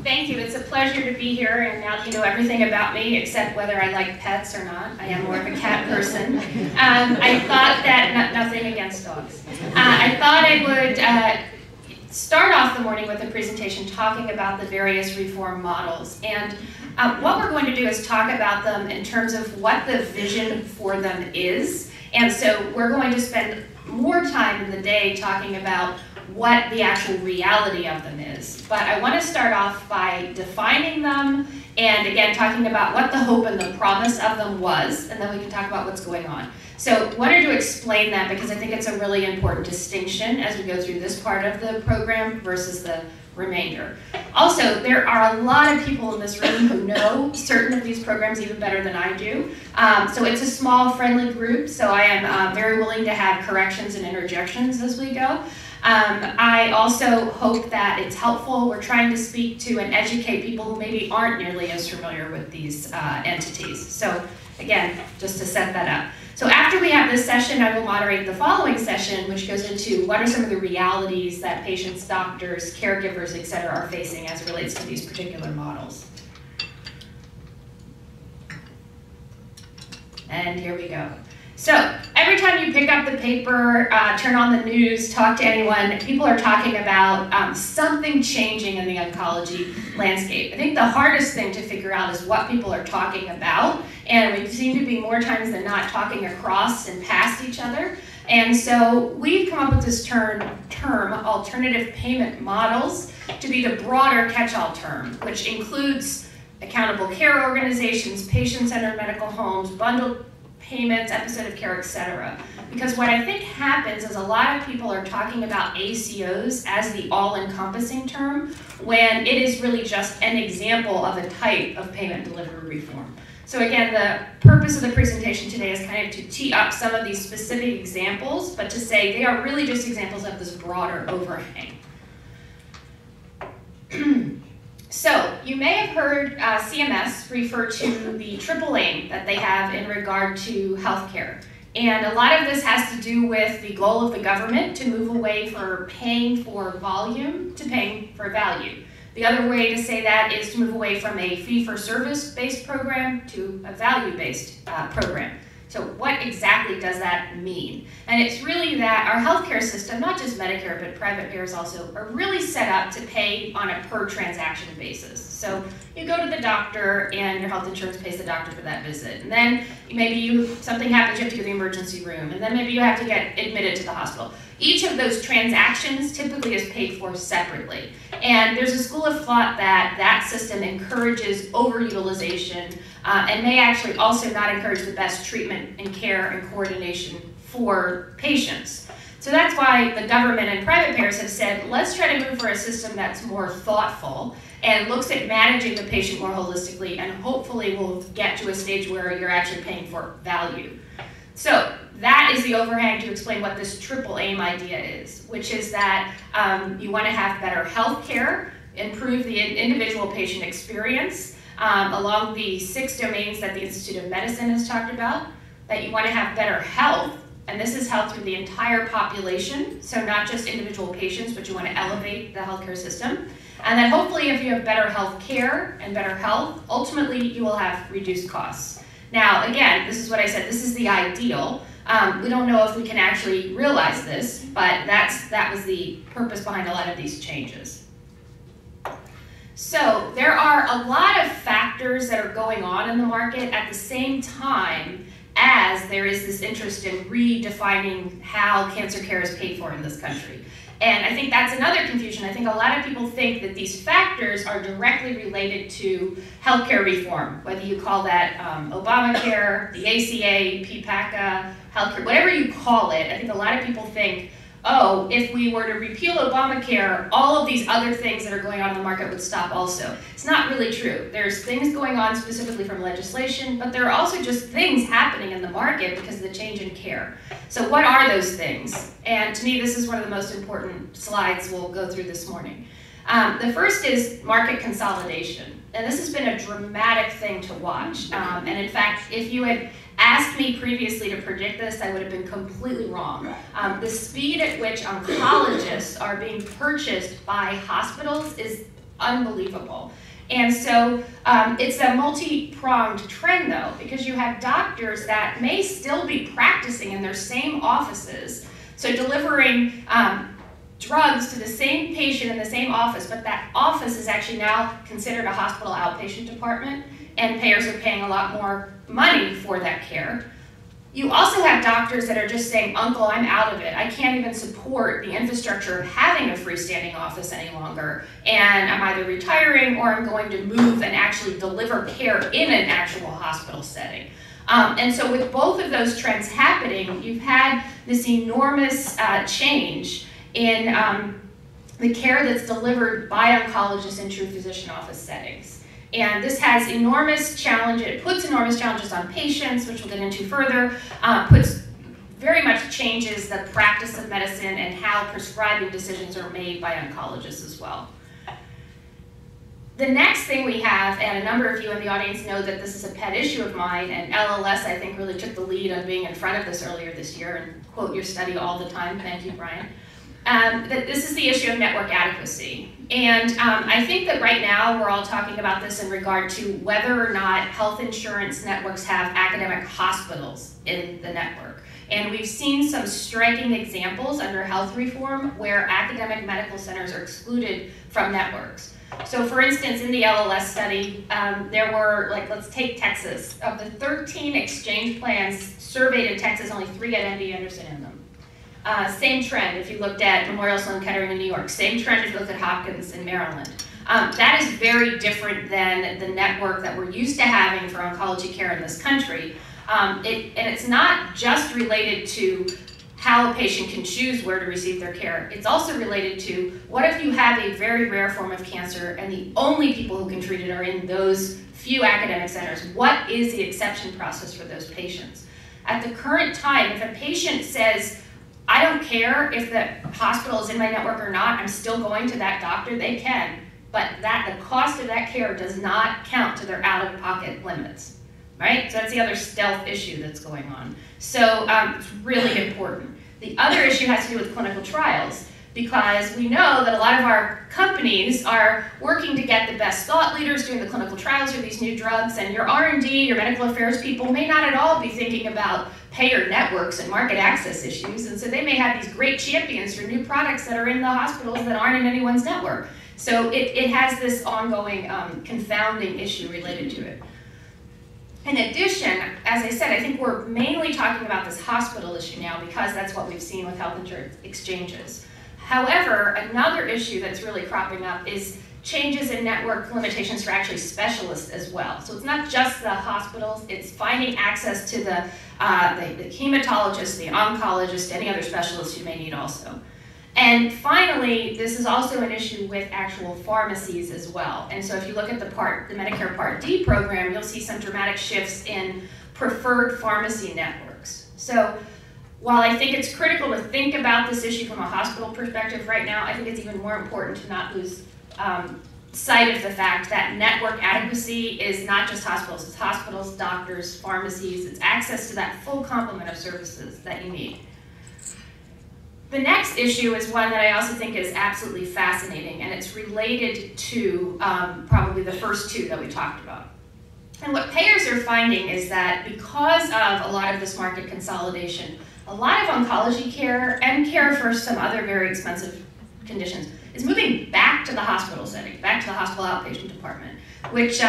Thank you. It's a pleasure to be here, and now that you know everything about me, except whether I like pets or not. I am more of a cat person. I thought that, nothing against dogs. I thought I would start off the morning with a presentation talking about the various reform models. And what we're going to do is talk about them in terms of what the vision for them is. And so we're going to spend more time in the day talking about what the actual reality of them is. But I want to start off by defining them and again talking about what the hope and the promise of them was, and then we can talk about what's going on. So I wanted to explain that because I think it's a really important distinction as we go through this part of the program versus the remainder. Also, there are a lot of people in this room who know certain of these programs even better than I do. So it's a small, friendly group, so I am very willing to have corrections and interjections as we go. I also hope that it's helpful. We're trying to speak to and educate people who maybe aren't nearly as familiar with these entities. So again, just to set that up. So after we have this session, I will moderate the following session, which goes into what are some of the realities that patients, doctors, caregivers, et cetera, are facing as it relates to these particular models. And here we go. So every time you pick up the paper, turn on the news, talk to anyone, people are talking about something changing in the oncology landscape. I think the hardest thing to figure out is what people are talking about, and we seem to be more times than not talking across and past each other. And so we've come up with this term alternative payment models, to be the broader catch-all term, which includes accountable care organizations, patient-centered medical homes, bundled payments, episode of care, etc. Because what I think happens is a lot of people are talking about ACOs as the all-encompassing term, when it is really just an example of a type of payment delivery reform. So again, the purpose of the presentation today is kind of to tee up some of these specific examples, but to say they are really just examples of this broader overhang. So you may have heard CMS refer to the triple aim that they have in regard to healthcare. And a lot of this has to do with the goal of the government to move away from paying for volume to paying for value. The other way to say that is to move away from a fee-for-service-based program to a value-based program. So what exactly does that mean? And it's really that our healthcare system, not just Medicare, but private payers also, are really set up to pay on a per transaction basis. So you go to the doctor and your health insurance pays the doctor for that visit. And then maybe something happens, you have to go to the emergency room. And then maybe you have to get admitted to the hospital. Each of those transactions typically is paid for separately. And there's a school of thought that that system encourages overutilization and may actually also not encourage the best treatment and care and coordination for patients. So that's why the government and private payers have said, let's try to move for a system that's more thoughtful and looks at managing the patient more holistically, and hopefully we'll get to a stage where you're actually paying for value. So that is the overhang to explain what this triple aim idea is, which is that you want to have better health care, improve the individual patient experience along the 6 domains that the Institute of Medicine has talked about, that you want to have better health, and this is health through the entire population, so not just individual patients, but you want to elevate the healthcare system. And then hopefully if you have better health care and better health, ultimately you will have reduced costs. Now, again, this is what I said, this is the ideal. We don't know if we can actually realize this, but that was the purpose behind a lot of these changes. So there are a lot of factors that are going on in the market at the same time as there is this interest in redefining how cancer care is paid for in this country. And I think that's another confusion. I think a lot of people think that these factors are directly related to healthcare reform, whether you call that Obamacare, the ACA, PPACA, healthcare, whatever you call it. I think a lot of people think, oh, if we were to repeal Obamacare, all of these other things that are going on in the market would stop also. It's not really true. There's things going on specifically from legislation, but there are also just things happening in the market because of the change in care. So what are those things? And to me, this is one of the most important slides we'll go through this morning. The first is market consolidation. And this has been a dramatic thing to watch. And in fact, if you had asked me previously to predict this, I would have been completely wrong. The speed at which oncologists are being purchased by hospitals is unbelievable. And so it's a multi-pronged trend though, because you have doctors that may still be practicing in their same offices, so delivering drugs to the same patient in the same office, but that office is actually now considered a hospital outpatient department, and payers are paying a lot more money for that care. You also have doctors that are just saying, "Uncle, I'm out of it. I can't even support the infrastructure of having a freestanding office any longer, and I'm either retiring or I'm going to move and actually deliver care in an actual hospital setting." And so with both of those trends happening, you've had this enormous change in the care that's delivered by oncologists in true physician office settings. And this has enormous challenges, it puts enormous challenges on patients, which we'll get into further, very much changes the practice of medicine and how prescribing decisions are made by oncologists as well. The next thing we have, and a number of you in the audience know that this is a pet issue of mine, and LLS I think really took the lead on being in front of this earlier this year, and quote your study all the time, thank you, Brian. That this is the issue of network adequacy. And I think that right now we're all talking about this in regard to whether or not health insurance networks have academic hospitals in the network. And we've seen some striking examples under health reform where academic medical centers are excluded from networks. So for instance, in the LLS study, there were, like, let's take Texas. Of the 13 exchange plans surveyed in Texas, only 3 had MD Anderson in them. Same trend if you looked at Memorial Sloan Kettering in New York. Same trend if you looked at Hopkins in Maryland. That is very different than the network that we're used to having for oncology care in this country. And it's not just related to how a patient can choose where to receive their care. It's also related to what if you have a very rare form of cancer and the only people who can treat it are in those few academic centers? What is the exception process for those patients? At the current time, if a patient says, "I don't care if the hospital is in my network or not, I'm still going to that doctor," they can, but the cost of that care does not count to their out-of-pocket limits, right? So that's the other stealth issue that's going on. So it's really important. The other issue has to do with clinical trials, because we know that a lot of our companies are working to get the best thought leaders doing the clinical trials for these new drugs, and your R&D, your medical affairs people may not at all be thinking about payer networks and market access issues, and so they may have these great champions for new products that are in the hospitals that aren't in anyone's network. So it has this ongoing confounding issue related to it. In addition, as I said, I think we're mainly talking about this hospital issue now because that's what we've seen with health insurance exchanges. However, another issue that's really cropping up is changes in network limitations for actually specialists as well. So it's not just the hospitals, it's finding access to the hematologist, the oncologist, any other specialists you may need also. And finally, this is also an issue with actual pharmacies as well. And so if you look at the Medicare Part D program, you'll see some dramatic shifts in preferred pharmacy networks. So while I think it's critical to think about this issue from a hospital perspective right now, I think it's even more important to not lose sight of the fact that network adequacy is not just hospitals, it's hospitals, doctors, pharmacies, it's access to that full complement of services that you need. The next issue is one that I also think is absolutely fascinating, and it's related to probably the first two that we talked about. And what payers are finding is that because of a lot of this market consolidation, a lot of oncology care and care for some other very expensive conditions is moving back to the hospital setting, back to the hospital outpatient department, which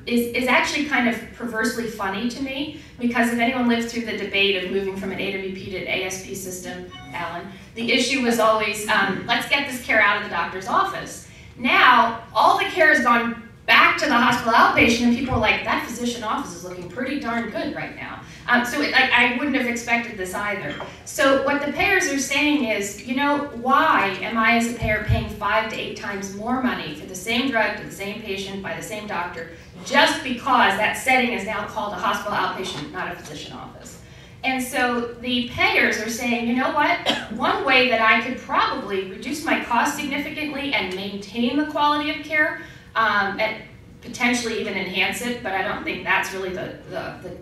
is actually kind of perversely funny to me, because if anyone lived through the debate of moving from an AWP to an ASP system, Alan, the issue was always, let's get this care out of the doctor's office. Now, all the care has gone back to the hospital outpatient, and people are like, that physician office is looking pretty darn good right now. I wouldn't have expected this either. So what the payers are saying is, you know, why am I as a payer paying 5 to 8 times more money for the same drug to the same patient by the same doctor, just because that setting is now called a hospital outpatient, not a physician office? And so the payers are saying, you know what, one way that I could probably reduce my cost significantly and maintain the quality of care, and potentially even enhance it, but I don't think that's really the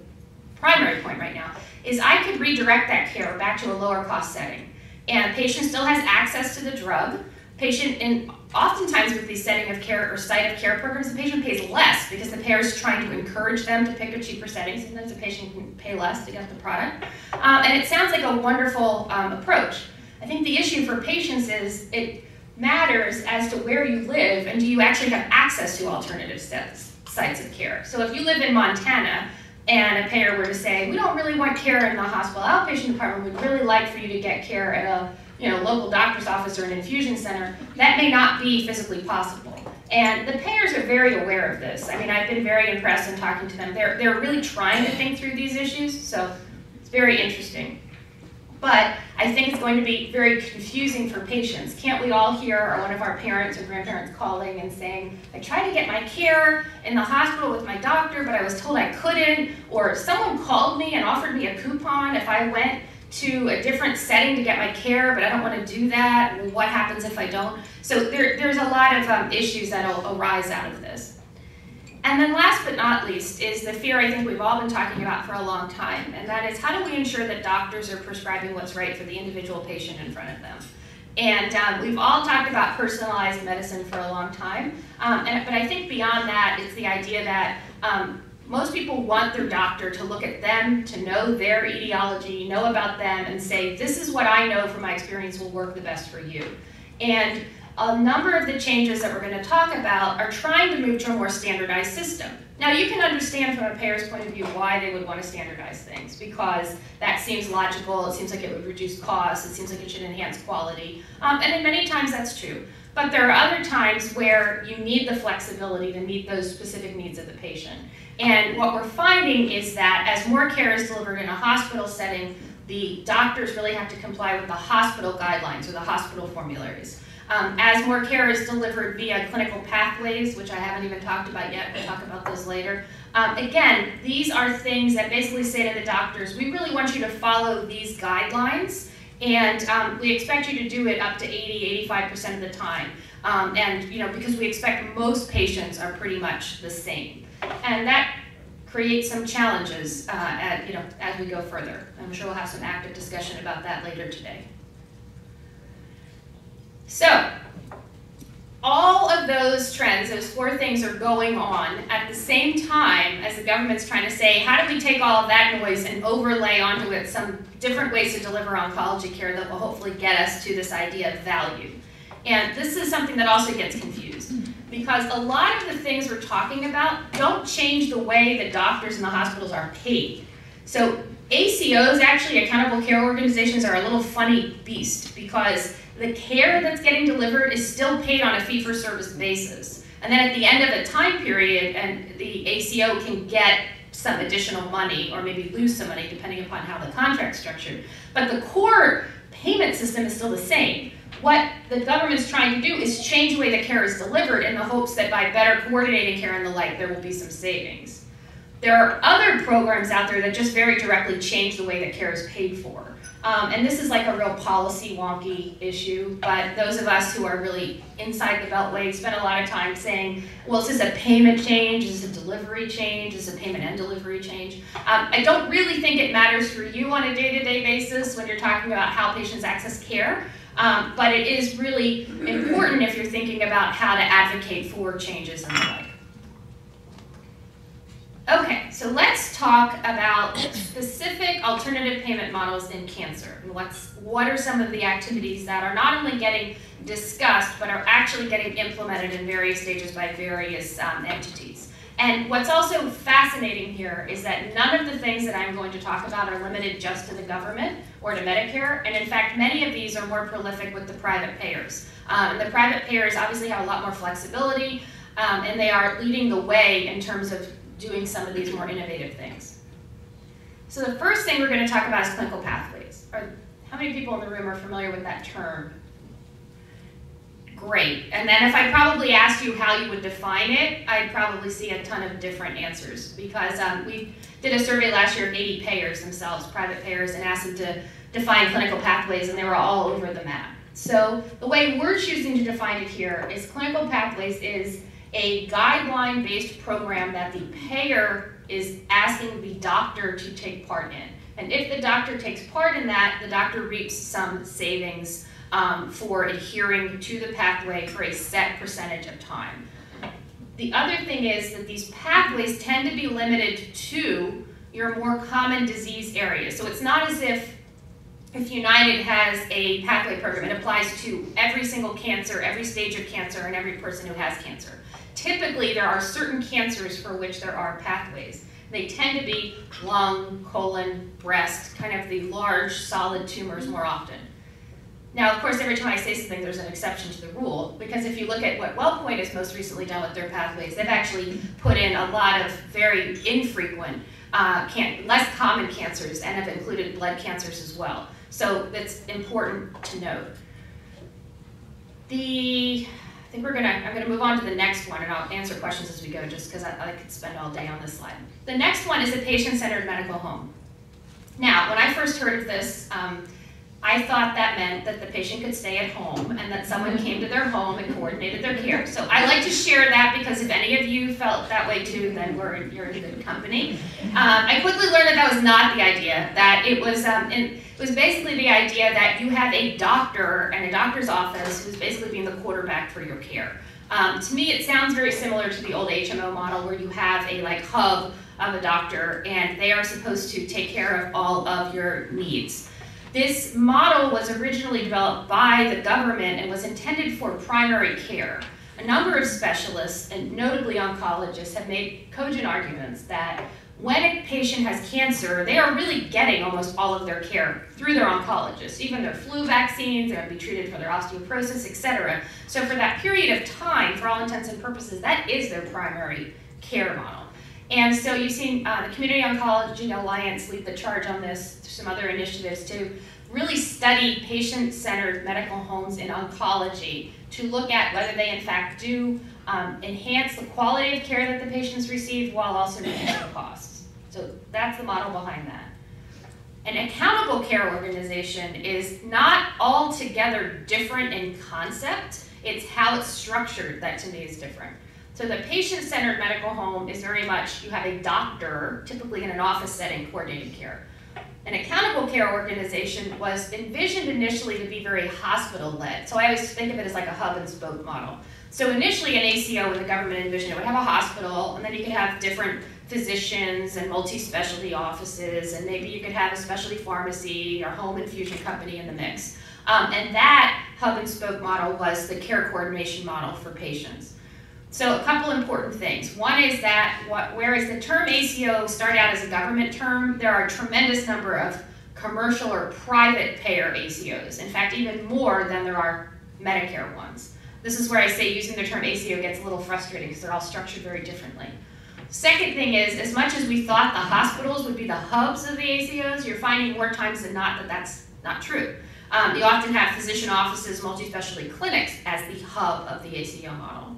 primary point right now, is I could redirect that care back to a lower cost setting. And patient still has access to the drug. Patient in oftentimes with the setting of care or site of care programs, the patient pays less because the payer is trying to encourage them to pick a cheaper setting. Sometimes the patient can pay less to get the product. And it sounds like a wonderful approach. I think the issue for patients is it matters as to where you live and do you actually have access to alternative sites of care. So if you live in Montana and a payer were to say, we don't really want care in the hospital outpatient department, we'd really like for you to get care at a local doctor's office or an infusion center, that may not be physically possible. And the payers are very aware of this. I mean, I've been very impressed in talking to them. They're really trying to think through these issues, so it's very interesting. But I think it's going to be very confusing for patients. Can't we all hear one of our parents or grandparents calling and saying, I tried to get my care in the hospital with my doctor, but I was told I couldn't, or someone called me and offered me a coupon if I went to a different setting to get my care, but I don't want to do that. Well, what happens if I don't? So there's a lot of issues that will arise out of this. And then last but not least is the fear I think we've all been talking about for a long time, and that is how do we ensure that doctors are prescribing what's right for the individual patient in front of them? And we've all talked about personalized medicine for a long time, but I think beyond that, it's the idea that most people want their doctor to look at them, to know their etiology, know about them, and say, this is what I know from my experience will work the best for you. And a number of the changes that we're going to talk about are trying to move to a more standardized system. Now, you can understand from a payer's point of view why they would want to standardize things, because that seems logical, it seems like it would reduce costs, it seems like it should enhance quality, and in many times that's true. But there are other times where you need the flexibility to meet those specific needs of the patient. And what we're finding is that as more care is delivered in a hospital setting, the doctors really have to comply with the hospital guidelines or the hospital formularies. As more care is delivered via clinical pathways, which I haven't even talked about yet, we'll talk about those later. Again, these are things that basically say to the doctors, we really want you to follow these guidelines, and we expect you to do it up to 80–85% of the time. And because we expect most patients are pretty much the same. And that creates some challenges as we go further. I'm sure we'll have some active discussion about that later today. So, all of those trends, those four things are going on at the same time as the government's trying to say, how do we take all of that noise and overlay onto it some different ways to deliver oncology care that will hopefully get us to this idea of value. And this is something that also gets confused, because a lot of the things we're talking about don't change the way that doctors in the hospitals are paid. So ACOs, actually accountable care organizations, are a little funny beast, because the care that's getting delivered is still paid on a fee-for-service basis. And then at the end of a time period, and the ACO can get some additional money or maybe lose some money depending upon how the contract's structured. But the core payment system is still the same. What the government's trying to do is change the way the care is delivered in the hopes that by better coordinating care and the like, there will be some savings. There are other programs out there that just very directly change the way that care is paid for. And this is like a real policy wonky issue, but those of us who are really inside the beltway spend a lot of time saying, well, is this a payment change? Is this a delivery change? Is this a payment and delivery change? I don't really think it matters for you on a day-to-day basis when you're talking about how patients access care, but it is really important if you're thinking about how to advocate for changes and the like. Okay, so let's talk about specific alternative payment models in cancer. And what are some of the activities that are not only getting discussed, but are actually getting implemented in various stages by various entities. And what's also fascinating here is that none of the things that I'm going to talk about are limited just to the government or to Medicare. And in fact, many of these are more prolific with the private payers. The private payers obviously have a lot more flexibility, and they are leading the way in terms of doing some of these more innovative things. So the first thing we're going to talk about is clinical pathways. How many people in the room are familiar with that term? Great. And then if I probably asked you how you would define it, I'd probably see a ton of different answers, because we did a survey last year of 80 payers themselves, private payers, and asked them to define clinical pathways, and they were all over the map. So the way we're choosing to define it here is clinical pathways is a guideline-based program that the payer is asking the doctor to take part in. And if the doctor takes part in that, the doctor reaps some savings for adhering to the pathway for a set percentage of time. The other thing is that these pathways tend to be limited to your more common disease areas. So it's not as if United has a pathway program, it applies to every single cancer, every stage of cancer, and every person who has cancer. Typically, there are certain cancers for which there are pathways. They tend to be lung, colon, breast, kind of the large, solid tumors more often. Now, of course, every time I say something, there's an exception to the rule, because if you look at what WellPoint has most recently done with their pathways, they've actually put in a lot of very infrequent, less common cancers, and have included blood cancers as well. So that's important to note. I think I'm gonna move on to the next one, and I'll answer questions as we go, just because I could spend all day on this slide. The next one is a patient-centered medical home. Now, when I first heard of this, I thought that meant that the patient could stay at home and that someone came to their home and coordinated their care. So I like to share that, because if any of you felt that way too, then you're in good company. I quickly learned that that was not the idea, that it was basically the idea that you have a doctor and a doctor's office who's basically being the quarterback for your care. To me, it sounds very similar to the old HMO model, where you have a hub of a doctor and they are supposed to take care of all of your needs. This model was originally developed by the government and was intended for primary care. A number of specialists, and notably oncologists, have made cogent arguments that when a patient has cancer, they are really getting almost all of their care through their oncologist. Even their flu vaccines, they're going to be treated for their osteoporosis, etc. So for that period of time, for all intents and purposes, that is their primary care model. And so you've seen the Community Oncology Alliance lead the charge on this, some other initiatives to really study patient-centered medical homes in oncology to look at whether they in fact do enhance the quality of care that the patients receive while also reducing costs. So that's the model behind that. An accountable care organization is not altogether different in concept, it's how it's structured that to me is different. So the patient-centered medical home is very much, you have a doctor, typically in an office setting, coordinating care. An accountable care organization was envisioned initially to be very hospital-led. So I always think of it as like a hub and spoke model. So initially an ACO, when the government envisioned it, would have a hospital, and then you could have different physicians and multi-specialty offices, and maybe you could have a specialty pharmacy or home infusion company in the mix. And that hub and spoke model was the care coordination model for patients. So a couple important things. One is that whereas the term ACO started out as a government term, there are a tremendous number of commercial or private payer ACOs. In fact, even more than there are Medicare ones. This is where I say using the term ACO gets a little frustrating because they're all structured very differently. Second thing is, as much as we thought the hospitals would be the hubs of the ACOs, you're finding more times than not that that's not true. You often have physician offices, multi-specialty clinics as the hub of the ACO model.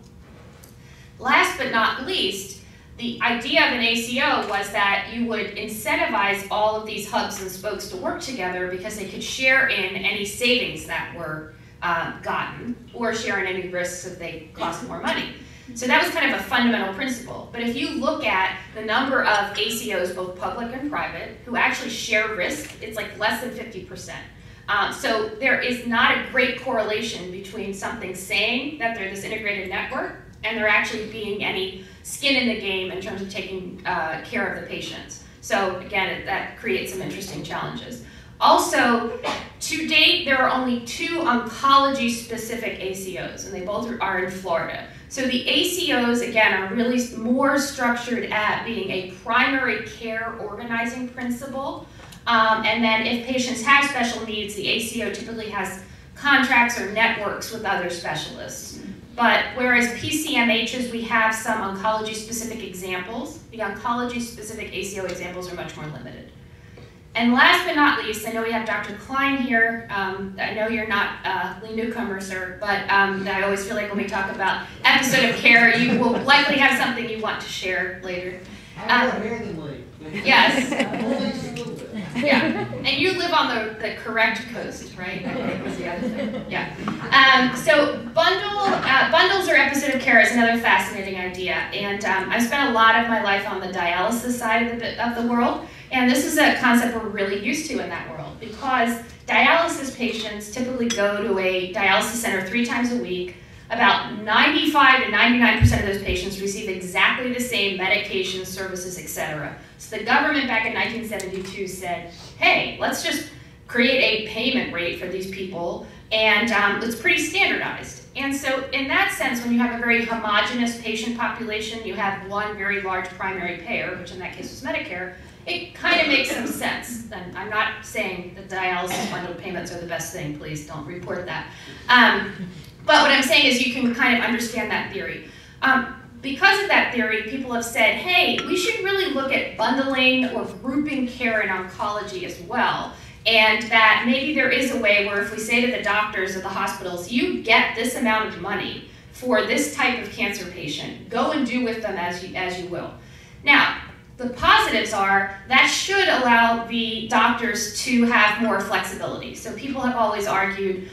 Last but not least, the idea of an ACO was that you would incentivize all of these hubs and spokes to work together because they could share in any savings that were gotten, or share in any risks if they cost more money. So that was kind of a fundamental principle. But if you look at the number of ACOs, both public and private, who actually share risk, it's like less than 50%. So there is not a great correlation between something saying that they're this integrated network and there actually being any skin in the game in terms of taking care of the patients. So again, that creates some interesting challenges. Also, to date, there are only 2 oncology-specific ACOs, and they both are in Florida. So the ACOs, again, are really more structured at being a primary care organizing principle. And then if patients have special needs, the ACO typically has contracts or networks with other specialists. But whereas PCMHs, we have some oncology-specific examples, the oncology-specific ACO examples are much more limited. And last but not least, I know we have Dr. Klein here. I know you're not Lee Newcomer, sir, but I always feel like when we talk about episode of care, you will likely have something you want to share later. I'm more here than Lee. Yes. Yeah, and you live on the correct coast, right? I think was the other thing. Yeah. So bundles or episode of care is another fascinating idea, and I've spent a lot of my life on the dialysis side of the world, and this is a concept we're really used to in that world because dialysis patients typically go to a dialysis center 3 times a week. About 95 to 99% of those patients receive exactly the same medications, services, etc. So the government back in 1972 said, hey, let's just create a payment rate for these people, and it's pretty standardized. And so in that sense, when you have a very homogeneous patient population, you have one very large primary payer, which in that case was Medicare, it kind of makes some sense. And I'm not saying that dialysis bundled payments are the best thing, please don't report that. But what I'm saying is you can kind of understand that theory. Because of that theory, people have said, hey, we should really look at bundling or grouping care in oncology as well. And that maybe there is a way where if we say to the doctors at the hospitals, you get this amount of money for this type of cancer patient, go and do with them as you will. Now, the positives are that should allow the doctors to have more flexibility. So people have always argued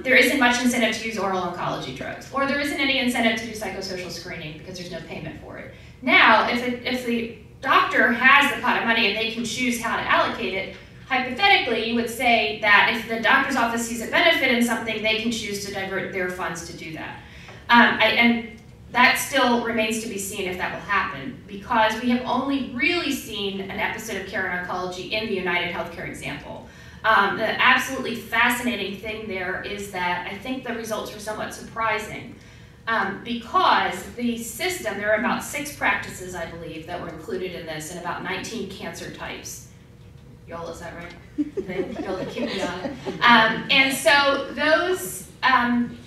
there isn't much incentive to use oral oncology drugs, or there isn't any incentive to do psychosocial screening because there's no payment for it. Now, if the doctor has the pot of money and they can choose how to allocate it, hypothetically, you would say that if the doctor's office sees a benefit in something, they can choose to divert their funds to do that. And that still remains to be seen if that will happen, because we have only really seen an episode of care in oncology in the United Healthcare example. The absolutely fascinating thing there is that I think the results were somewhat surprising, because the system, there are about 6 practices, I believe, that were included in this, and about 19 cancer types. Y'all, is that right? Y'all keep me on it. And so those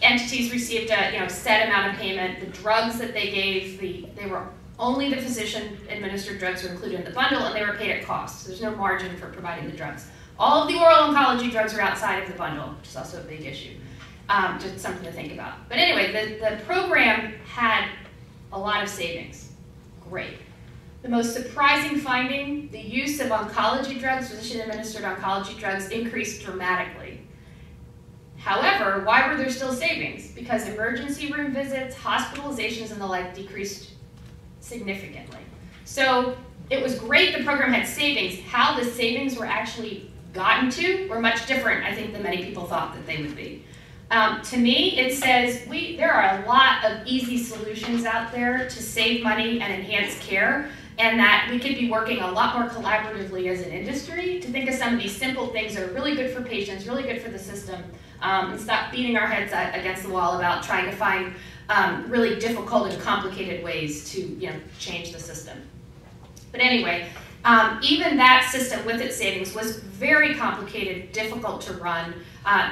entities received a set amount of payment. The drugs that they gave, they were only the physician-administered drugs were included in the bundle, and they were paid at cost. So there's no margin for providing the drugs. All of the oral oncology drugs are outside of the bundle, which is also a big issue. Just something to think about. But anyway, the program had a lot of savings. Great. The most surprising finding, the use of oncology drugs, physician-administered oncology drugs, increased dramatically. However, why were there still savings? Because emergency room visits, hospitalizations, and the like decreased significantly. So it was great the program had savings. How the savings were actually gotten to were much different, I think, than many people thought that they would be. To me, it says there are a lot of easy solutions out there to save money and enhance care, and that we could be working a lot more collaboratively as an industry to think of some of these simple things that are really good for patients, really good for the system, and stop beating our heads against the wall about trying to find really difficult and complicated ways to change the system. But anyway, even that system with its savings was very complicated, difficult to run,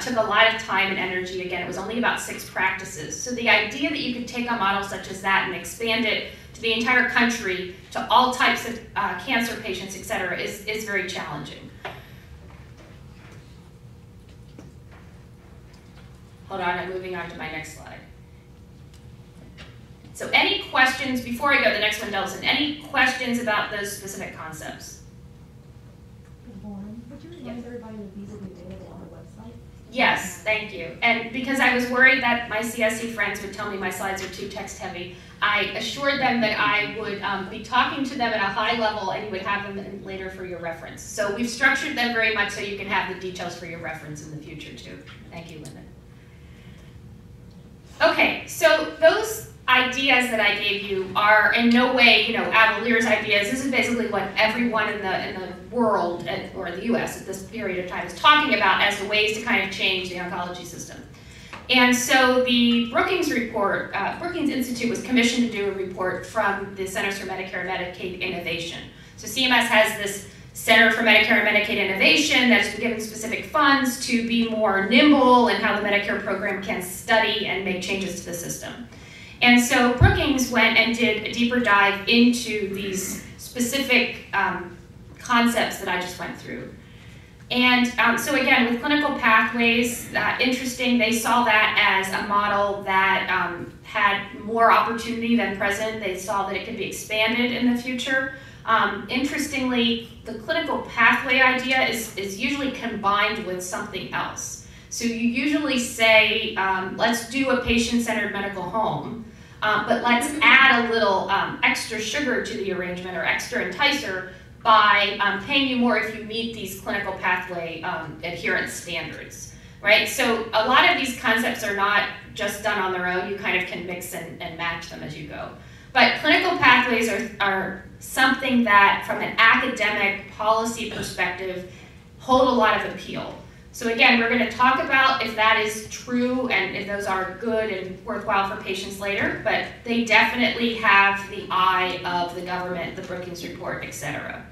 took a lot of time and energy. Again, it was only about 6 practices. So the idea that you could take a model such as that and expand it to the entire country, to all types of cancer patients, et cetera, is very challenging. Hold on, I'm moving on to my next slide. So any questions, before I go, the next one delves in, any questions about those specific concepts? Would you remind everybody that these will be available on our website? Yes, thank you. And because I was worried that my CSC friends would tell me my slides are too text heavy, I assured them that I would be talking to them at a high level and you would have them later for your reference. So we've structured them very much so you can have the details for your reference in the future too. Thank you, Linda. Okay, so those ideas that I gave you are in no way, Avalere's ideas. This is basically what everyone in the world, or the US at this period of time, is talking about as the ways to kind of change the oncology system. And so the Brookings report, Brookings Institute was commissioned to do a report from the Centers for Medicare and Medicaid Innovation. So CMS has this Center for Medicare and Medicaid Innovation that's been given specific funds to be more nimble in how the Medicare program can study and make changes to the system. And so Brookings went and did a deeper dive into these specific concepts that I just went through. And so again, with clinical pathways, interesting, they saw that as a model that had more opportunity than present. They saw that it could be expanded in the future. Interestingly, the clinical pathway idea is usually combined with something else. So you usually say, let's do a patient-centered medical home, but let's add a little extra sugar to the arrangement or extra enticer by paying you more if you meet these clinical pathway adherence standards, right? So a lot of these concepts are not just done on their own. You kind of can mix and match them as you go. But clinical pathways are something that, from an academic policy perspective, hold a lot of appeal. So again, we're going to talk about if that is true and if those are good and worthwhile for patients later, but they definitely have the eye of the government, the Brookings Report, etc.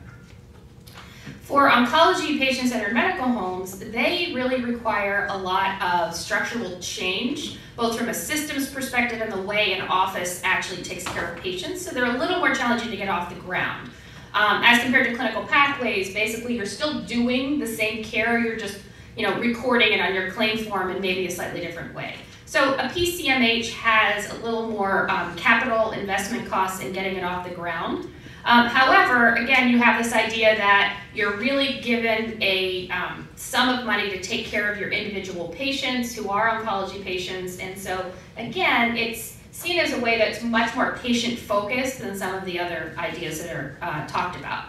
For oncology patients in our medical homes, they really require a lot of structural change, both from a systems perspective and the way an office actually takes care of patients. So they're a little more challenging to get off the ground. As compared to clinical pathways, basically you're still doing the same care, you're just recording it on your claim form in maybe a slightly different way. So a PCMH has a little more capital investment costs in getting it off the ground. However, again, you have this idea that you're really given a sum of money to take care of your individual patients who are oncology patients. And so, again, it's seen as a way that's much more patient-focused than some of the other ideas that are talked about.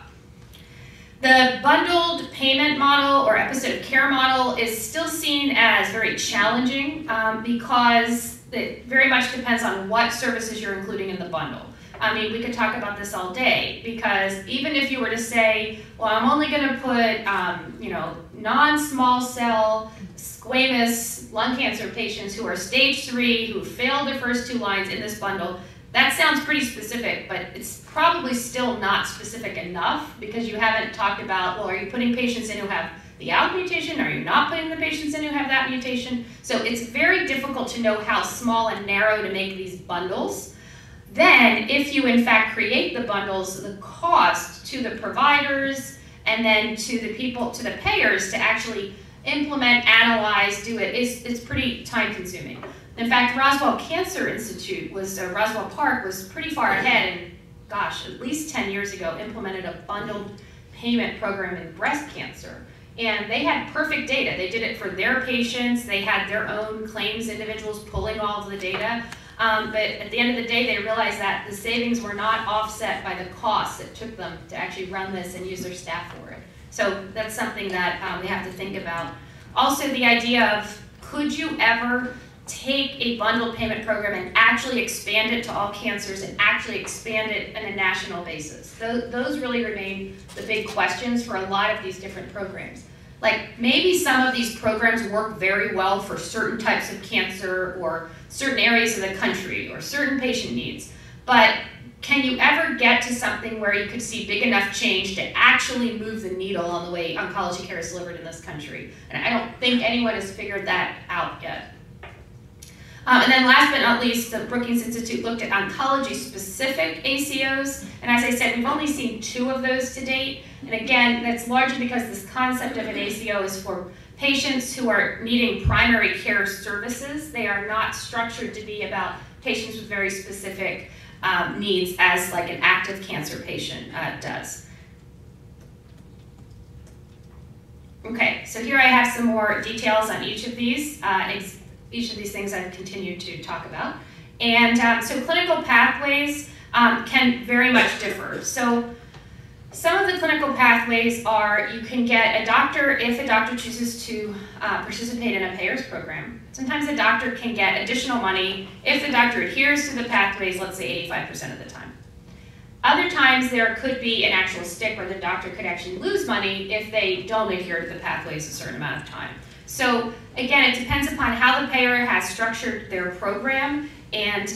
The bundled payment model or episode of care model is still seen as very challenging because it very much depends on what services you're including in the bundle. I mean, we could talk about this all day because even if you were to say, well, I'm only going to put, non-small cell squamous lung cancer patients who are stage 3, who failed their first 2 lines in this bundle, that sounds pretty specific, but it's probably still not specific enough because you haven't talked about, well, are you putting patients in who have the ALK mutation? Are you not putting the patients in who have that mutation? So it's very difficult to know how small and narrow to make these bundles. Then, if you in fact create the bundles, the cost to the providers and then to the people, to the payers to actually implement, analyze, do it, it's pretty time consuming. In fact, Roswell Cancer Institute Roswell Park was pretty far ahead and, gosh, at least 10 years ago, implemented a bundled payment program in breast cancer. And they had perfect data. They did it for their patients. They had their own claims individuals pulling all of the data. But at the end of the day, they realized that the savings were not offset by the costs it took them to actually run this and use their staff for it. So that's something that we have to think about. Also, the idea of, could you ever take a bundled payment program and actually expand it to all cancers and actually expand it on a national basis? Those really remain the big questions for a lot of these different programs. Like, maybe some of these programs work very well for certain types of cancer or certain areas of the country or certain patient needs, but can you ever get to something where you could see big enough change to actually move the needle on the way oncology care is delivered in this country? And I don't think anyone has figured that out yet. And then last but not least, the Brookings Institute looked at oncology-specific ACOs. And as I said, we've only seen 2 of those to date. And again, that's largely because this concept of an ACO is for patients who are needing primary care services. They are not structured to be about patients with very specific needs as like an active cancer patient does. Okay, so here I have some more details on each of these. Each of these things I've continued to talk about. And so clinical pathways can very much differ. So some of the clinical pathways are, you can get a doctor, if a doctor chooses to participate in a payers program. Sometimes a doctor can get additional money if the doctor adheres to the pathways, let's say 85% of the time. Other times there could be an actual stick where the doctor could actually lose money if they don't adhere to the pathways a certain amount of time. So again, it depends upon how the payer has structured their program, and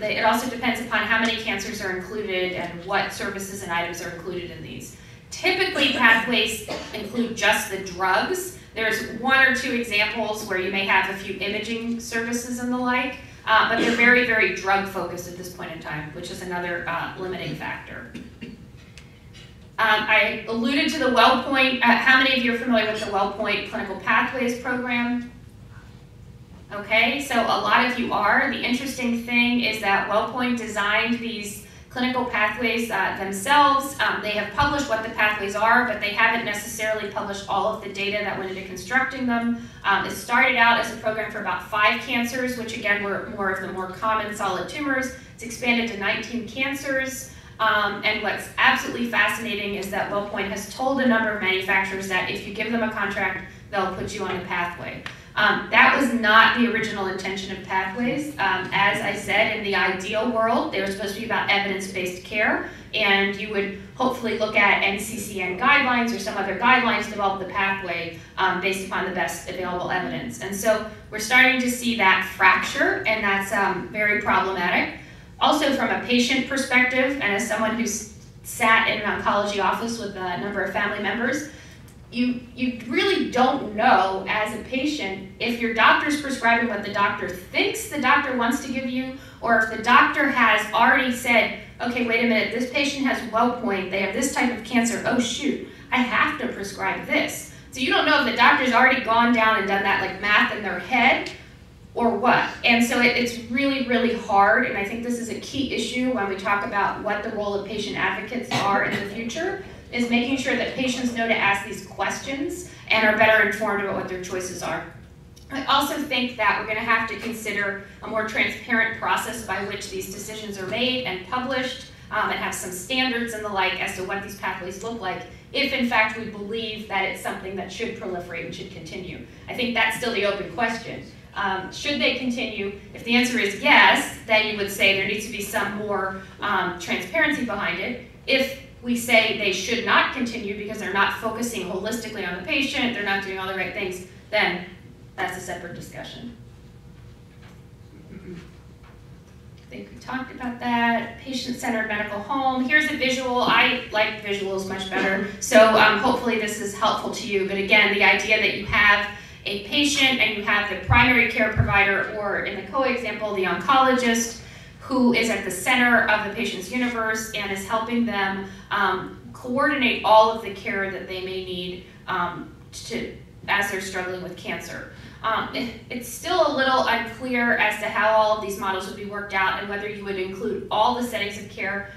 it also depends upon how many cancers are included and what services and items are included in these. Typically, pathways include just the drugs. There's 1 or 2 examples where you may have a few imaging services and the like, but they're very, very drug focused at this point in time, which is another limiting factor. I alluded to the WellPoint. How many of you are familiar with the WellPoint Clinical Pathways program? Okay, so a lot of you are. The interesting thing is that WellPoint designed these clinical pathways themselves. They have published what the pathways are, but they haven't necessarily published all of the data that went into constructing them. It started out as a program for about 5 cancers, which again were more of the more common solid tumors. It's expanded to 19 cancers. And what's absolutely fascinating is that WellPoint has told a number of manufacturers that if you give them a contract, they'll put you on the pathway. That was not the original intention of pathways. As I said, in the ideal world, they were supposed to be about evidence-based care, and you would hopefully look at NCCN guidelines or some other guidelines to develop the pathway based upon the best available evidence. And so we're starting to see that fracture, and that's very problematic. Also, from a patient perspective, and as someone who's sat in an oncology office with a number of family members, you really don't know as a patient if your doctor's prescribing what the doctor thinks the doctor wants to give you, or if the doctor has already said, okay, wait a minute, this patient has WellPoint, they have this type of cancer, oh shoot, I have to prescribe this. So you don't know if the doctor's already gone down and done that like math in their head, or what. And so it's really, really hard, and I think this is a key issue when we talk about what the role of patient advocates are in the future, is making sure that patients know to ask these questions and are better informed about what their choices are. I also think that we're going to have to consider a more transparent process by which these decisions are made and published, and have some standards and the like as to what these pathways look like, if in fact we believe that it's something that should proliferate and should continue. I think that's still the open question. Should they continue? If the answer is yes, then you would say there needs to be some more transparency behind it. If we say they should not continue because they're not focusing holistically on the patient, they're not doing all the right things, then that's a separate discussion. I think we talked about that. Patient-centered medical home. Here's a visual. I like visuals much better, so hopefully this is helpful to you. But again, the idea that you have a patient and you have the primary care provider, or in the COA example, the oncologist, who is at the center of the patient's universe and is helping them coordinate all of the care that they may need as they're struggling with cancer. It's still a little unclear as to how all of these models would be worked out and whether you would include all the settings of care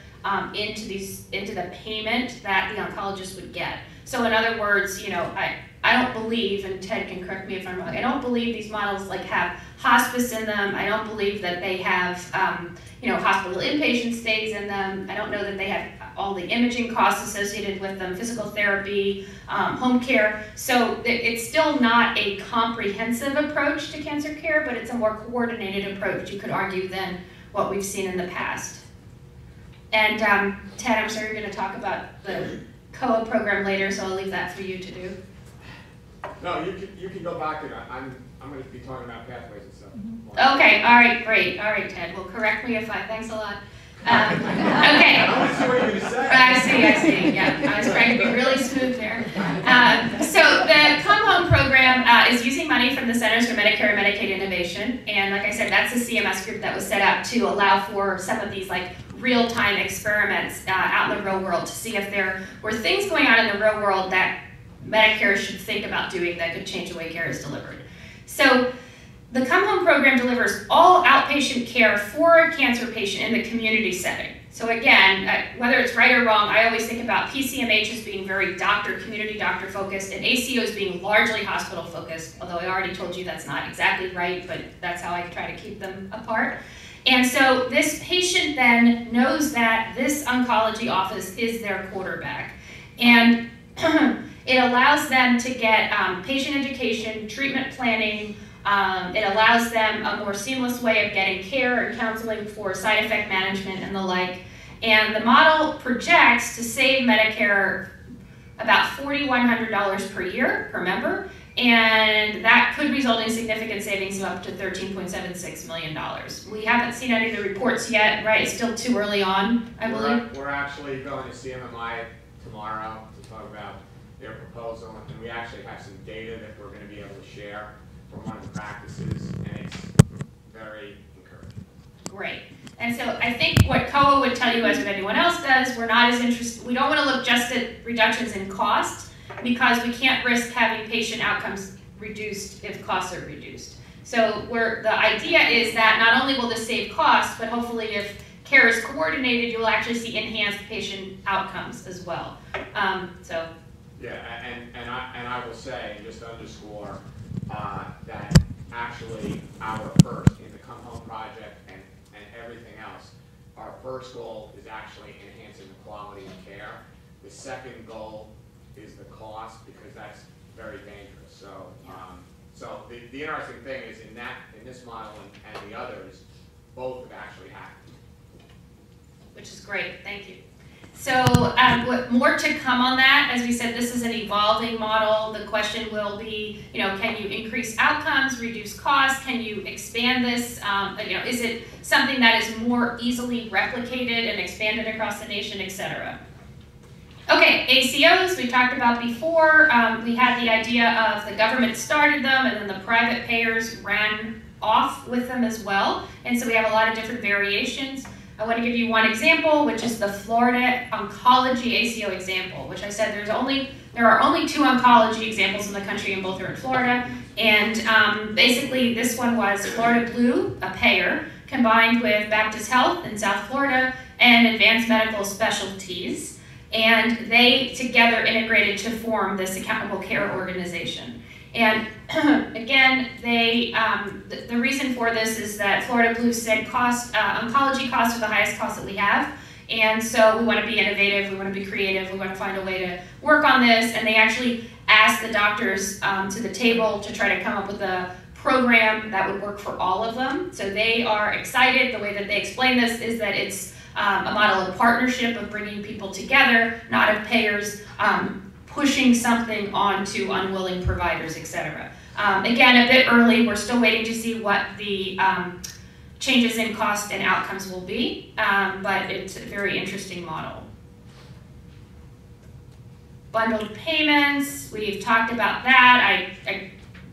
into the payment that the oncologist would get. So in other words, you know, I don't believe, and Ted can correct me if I'm wrong, I don't believe these models like have hospice in them. I don't believe that they have you know, hospital inpatient stays in them. I don't know that they have all the imaging costs associated with them, physical therapy, home care. So it's still not a comprehensive approach to cancer care, but it's a more coordinated approach, you could argue, than what we've seen in the past. And Ted, I'm sorry, you're going to talk about the COA program later, so I'll leave that for you to do. No, you can go back, and I'm going to be talking about pathways and stuff. Okay, all right, great. All right, Ted. Well, correct me if thanks a lot. Okay. I want to see what you're going to say. I see. Yeah, I was trying to be really smooth there. So the Come Home program is using money from the Centers for Medicare and Medicaid Innovation. And like I said, that's a CMS group that was set up to allow for some of these like real-time experiments out in the real world to see if there were things going on in the real world that Medicare should think about doing that could change the way care is delivered. So the Come Home program delivers all outpatient care for a cancer patient in the community setting. So again, whether it's right or wrong, I always think about PCMH as being very community doctor focused, and ACO as being largely hospital focused, although I already told you that's not exactly right, but that's how I try to keep them apart. And so this patient then knows that this oncology office is their quarterback. And it allows them to get patient education, treatment planning. It allows them a more seamless way of getting care and counseling for side effect management and the like. And the model projects to save Medicare about $4,100 per year per member, and that could result in significant savings of up to $13.76 million. We haven't seen any of the reports yet, right? It's still too early on, I believe. We're actually going to CMMI tomorrow to talk about their proposal, and we actually have some data that we're going to be able to share from one of the practices, and it's very encouraging. Great. And so I think what COA would tell you, as if anyone else does, we're not as interested, we don't want to look just at reductions in cost, because we can't risk having patient outcomes reduced if costs are reduced. So the idea is that not only will this save costs, but hopefully if care is coordinated, you'll actually see enhanced patient outcomes as well. Yeah, and I will say, just to underscore, that actually our first, in the Come Home project and everything else, our first goal is actually enhancing the quality of care. The second goal is the cost, because that's very dangerous. So, so the interesting thing is in this model and the others, both have actually happened. Which is great, thank you. So more to come on that. As we said, this is an evolving model. The question will be, can you increase outcomes, reduce costs? Can you expand this? Is it something that is more easily replicated and expanded across the nation, et cetera? Okay, ACOs, we talked about before. We had the idea of the government started them and then the private payers ran off with them as well. And so we have a lot of different variations. I want to give you one example, which is the Florida oncology ACO example, which I said there are only 2 oncology examples in the country, and both are in Florida. And basically, this one was Florida Blue, a payer, combined with Baptist Health in South Florida and Advanced Medical Specialties, and they together integrated to form this accountable care organization. And again, the reason for this is that Florida Blue said oncology costs are the highest costs that we have. And so we want to be innovative, we want to be creative, we want to find a way to work on this. And they actually asked the doctors to the table to try to come up with a program that would work for all of them. So they are excited. The way that they explain this is that it's a model of partnership, of bringing people together, not of payers pushing something onto unwilling providers, et cetera. Again, a bit early. We're still waiting to see what the changes in cost and outcomes will be, but it's a very interesting model. Bundled payments, we've talked about that.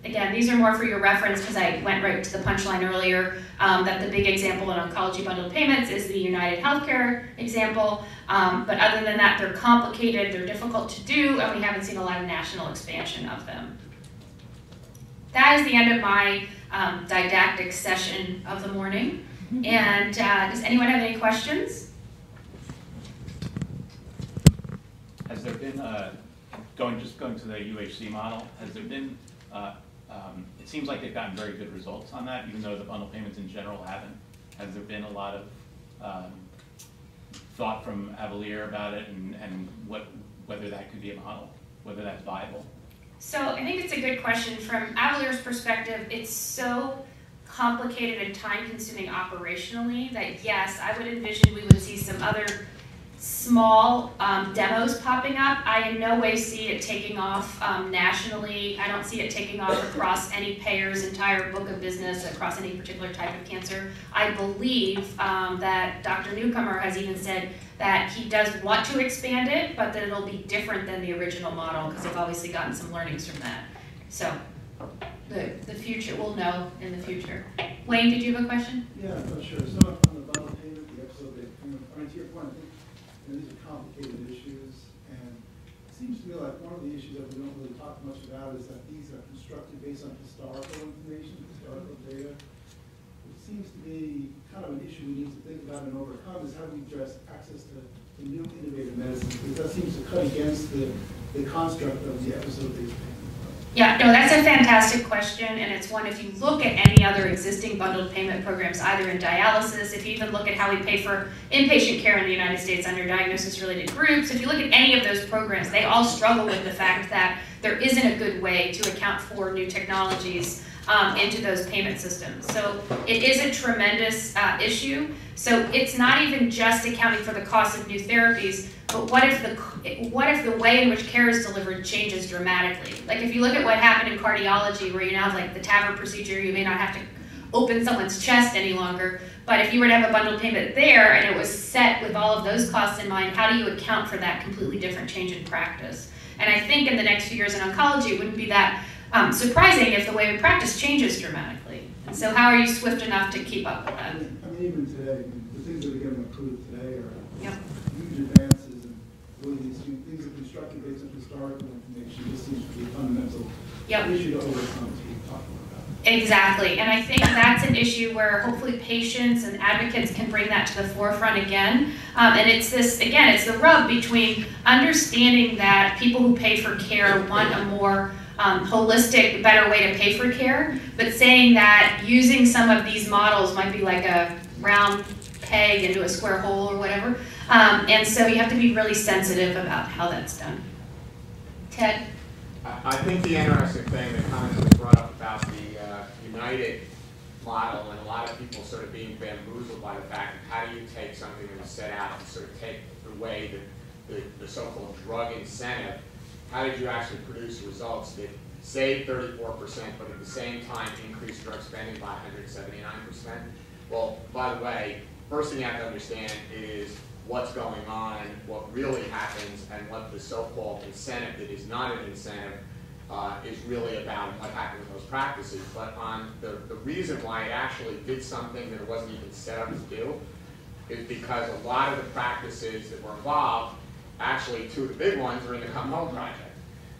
Again, these are more for your reference because I went right to the punchline earlier, that the big example in oncology bundled payments is the United Healthcare example. But other than that, they're complicated, they're difficult to do, and we haven't seen a lot of national expansion of them. That is the end of my didactic session of the morning. And does anyone have any questions? Has there been, going to the UHC model, has there been, it seems like they've gotten very good results on that, even though the bundle payments in general haven't. Has there been a lot of thought from Avalere about it and whether that could be a model, whether that's viable? So I think it's a good question. From Avalere's perspective, it's so complicated and time-consuming operationally that yes, I would envision we would see some other small demos popping up. I in no way see it taking off nationally. I don't see it taking off across any payer's entire book of business, across any particular type of cancer. I believe that Dr. Newcomer has even said that he does want to expand it, but that it'll be different than the original model because they've obviously gotten some learnings from that. So the future, we'll know in the future. Wayne, did you have a question? Yeah, I'm not sure. So on the bundle payment, the episode that, I mean, to your point, I think these are complicated issues, and it seems to me like one of the issues that we don't really talk much about is that these are constructed based on historical information, historical data. It seems to be kind of an issue we need to think about and overcome is how do we address access to new innovative medicine, because that seems to cut against the construct of the episode-based payment. Yeah, no, that's a fantastic question, and it's one, if you look at any other existing bundled payment programs, either in dialysis, if you even look at how we pay for inpatient care in the United States under diagnosis-related groups, if you look at any of those programs, they all struggle with the fact that there isn't a good way to account for new technologies into those payment systems. So it is a tremendous issue. So it's not even just accounting for the cost of new therapies, but what if the way in which care is delivered changes dramatically? Like if you look at what happened in cardiology, where you now have like the TAVR procedure, you may not have to open someone's chest any longer, but if you were to have a bundled payment there and it was set with all of those costs in mind, how do you account for that completely different change in practice? And I think in the next few years in oncology, it wouldn't be that surprising if the way we practice changes dramatically. And so how are you swift enough to keep up with that? I mean, even today, the things that are getting approved today are Yep. huge advances, and really these things are constructed based on historical information. This seems to be a fundamental issue to overcome as we talk about. Exactly, and I think that's an issue where hopefully patients and advocates can bring that to the forefront again. And it's this, again, it's the rub between understanding that people who pay for care want a more holistic, better way to pay for care, but saying that using some of these models might be like a round peg into a square hole or whatever. And so you have to be really sensitive about how that's done. Ted? I think the interesting thing that kind of was brought up about the United model, and a lot of people sort of being bamboozled by the fact of how do you take something that was set out and sort of take away the so-called drug incentive, how did you actually produce results that saved 34%, but at the same time increased drug spending by 179%? Well, by the way, first thing you have to understand is what's going on, what really happens, and what the so-called incentive that is not an incentive is really about, what happened with those practices. But on the reason why it actually did something that it wasn't even set up to do is because a lot of the practices that were involved, actually two of the big ones, are in the Come Home Project.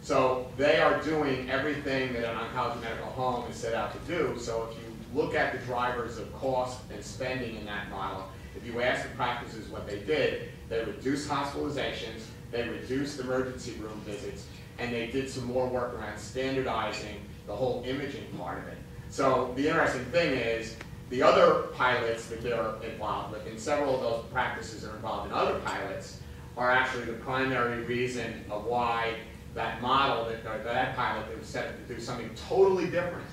So they are doing everything that an oncology medical home is set out to do. So if you look at the drivers of cost and spending in that model, if you ask the practices what they did, they reduced hospitalizations, they reduced emergency room visits, and they did some more work around standardizing the whole imaging part of it. So the interesting thing is, the other pilots that they're involved with, and several of those practices are involved in other pilots, are actually the primary reason of why that model, that pilot that was set up to do something totally different,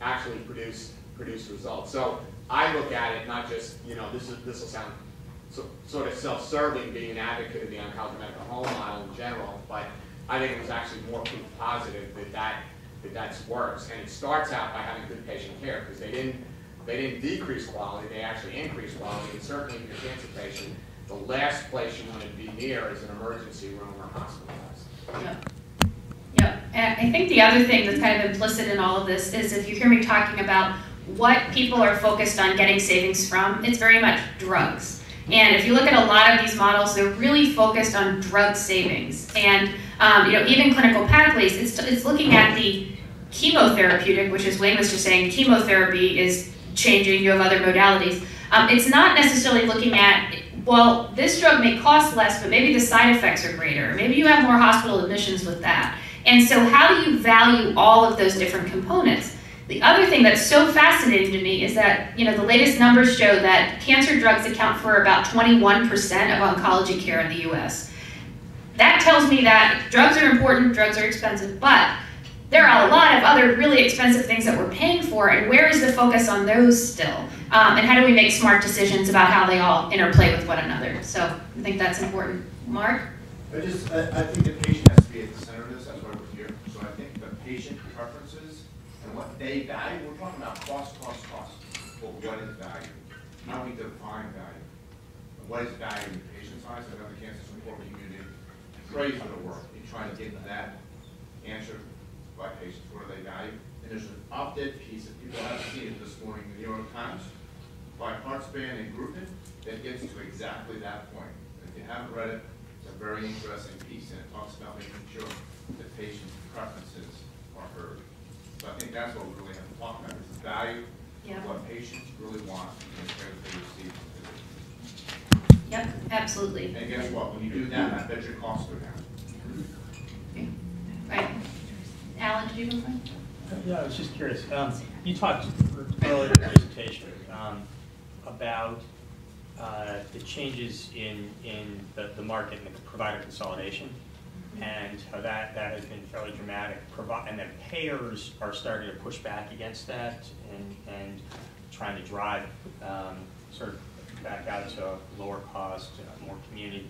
actually produced results. So I look at it not just, you know, this will sound sort of self-serving, being an advocate of the oncology medical home model in general, but I think it was actually more proof positive that works. And it starts out by having good patient care, because they didn't decrease quality, they actually increased quality. And certainly if you're a cancer patient, the last place you want to be near is an emergency room or hospitalized. Yep. Yep. And I think the other thing that's kind of implicit in all of this is, if you hear me talking about what people are focused on getting savings from, it's very much drugs. And if you look at a lot of these models, they're really focused on drug savings. And you know, even clinical pathways, it's looking at the chemotherapeutic, which is Wayne was just saying, chemotherapy is changing, you have other modalities. It's not necessarily looking at, well, this drug may cost less, but maybe the side effects are greater. Maybe you have more hospital admissions with that. And so how do you value all of those different components? The other thing that's so fascinating to me is that, you know, the latest numbers show that cancer drugs account for about 21% of oncology care in the US. That tells me that drugs are important, drugs are expensive, but there are a lot of other really expensive things that we're paying for, and where is the focus on those still? And how do we make smart decisions about how they all interplay with one another? So I think that's important. Mark? I think the patient has to be at the center of this. That's why we're here. So I think the patient preferences and what they value, we're talking about cost. But what is value? How we define value. What is value in the patient's eyes? I know the cancer support community prays for the work. You try to get that answer by patients. What do they value? And there's an update piece that people haven't seen it this morning in the New York Times by Hartspan and Groupman that gets to exactly that point. If you haven't read it, it's a very interesting piece, and it talks about making sure that patient preferences are heard. So I think that's what we really have to talk about, is the value of what patients really want in the care that they receive from physicians. Yep, absolutely. And guess what? When you do that, I bet your costs go down. Okay. Right. Alan, did you go first? Yeah, I was just curious. You talked earlier in the presentation about the changes in the market and the provider consolidation, and how that has been fairly dramatic. And that payers are starting to push back against that and trying to drive sort of back out to lower cost, more community.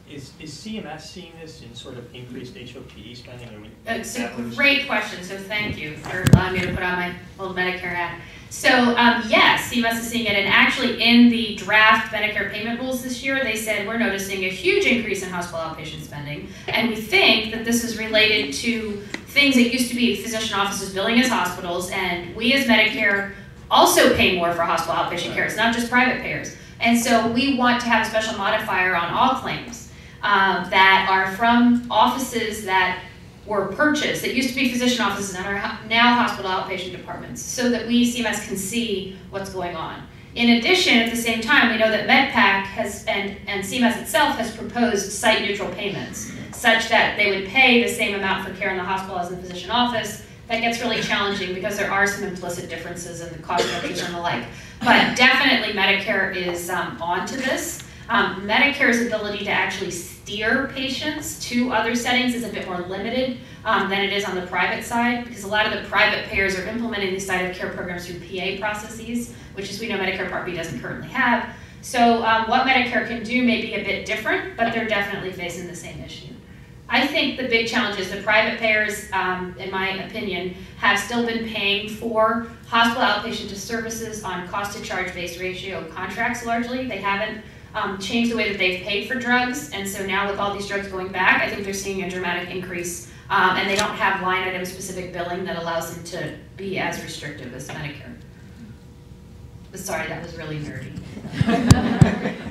Is CMS seeing this in sort of increased HOPD spending? It's a great question, so thank you for allowing me to put on my little Medicare hat. So yes, CMS is seeing it, and actually in the draft Medicare payment rules this year, they said we're noticing a huge increase in hospital outpatient spending, and we think that this is related to things that used to be physician offices billing as hospitals, and we as Medicare also pay more for hospital outpatient care. It's not just private payers. And so we want to have a special modifier on all claims that are from offices that were purchased, that used to be physician offices and are now hospital outpatient departments, so that we, CMS, can see what's going on. In addition, at the same time, we know that MedPAC has, and CMS itself has proposed site-neutral payments, such that they would pay the same amount for care in the hospital as in the physician office. That gets really challenging because there are some implicit differences in the cost structures and the like. But definitely Medicare is onto this. Medicare's ability to actually steer patients to other settings is a bit more limited than it is on the private side, because a lot of the private payers are implementing these site of care programs through PA processes, which, as we know, Medicare Part B doesn't currently have. So what Medicare can do may be a bit different, but they're definitely facing the same issue. I think the big challenge is the private payers, in my opinion, have still been paying for hospital outpatient services on cost to charge based ratio contracts largely. They haven't changed the way that they've paid for drugs, and so now with all these drugs going back, I think they're seeing a dramatic increase, and they don't have line item specific billing that allows them to be as restrictive as Medicare. Sorry, that was really nerdy.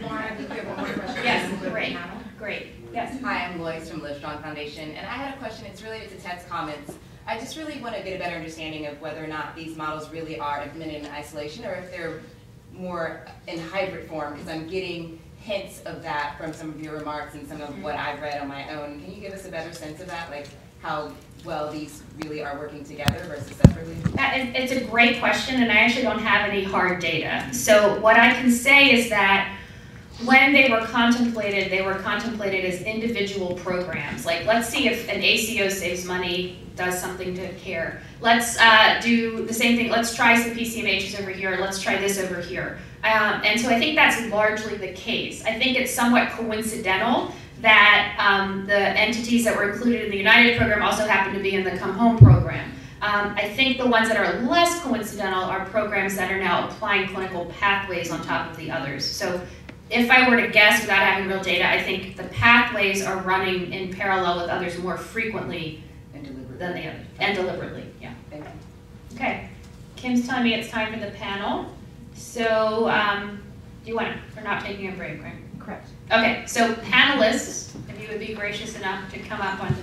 Lauren, I think we have one more question. Yes, great, great. Yes. Hi, I'm Lois from Livestrong Foundation, and I had a question. It's related to Ted's comments. I just really want to get a better understanding of whether or not these models really are implemented in isolation or if they're more in hybrid form, because I'm getting hints of that from some of your remarks and some of what I've read on my own. Can you give us a better sense of that, like how well these really are working together versus separately? It's a great question, and I actually don't have any hard data. So what I can say is that when they were contemplated as individual programs. Like, let's see if an ACO saves money, does something to care. Let's do the same thing. Let's try some PCMHs over here. Let's try this over here. And so I think that's largely the case. I think it's somewhat coincidental that the entities that were included in the United program also happen to be in the Come Home program. I think the ones that are less coincidental are programs that are now applying clinical pathways on top of the others. So if I were to guess without having real data, I think the pathways are running in parallel with others more frequently than the others. And deliberately, yeah. Thank you. Okay, Kim's telling me it's time for the panel. So, do you want to, we're not taking a break, right? Correct. Okay, so panelists, if you would be gracious enough to come up onto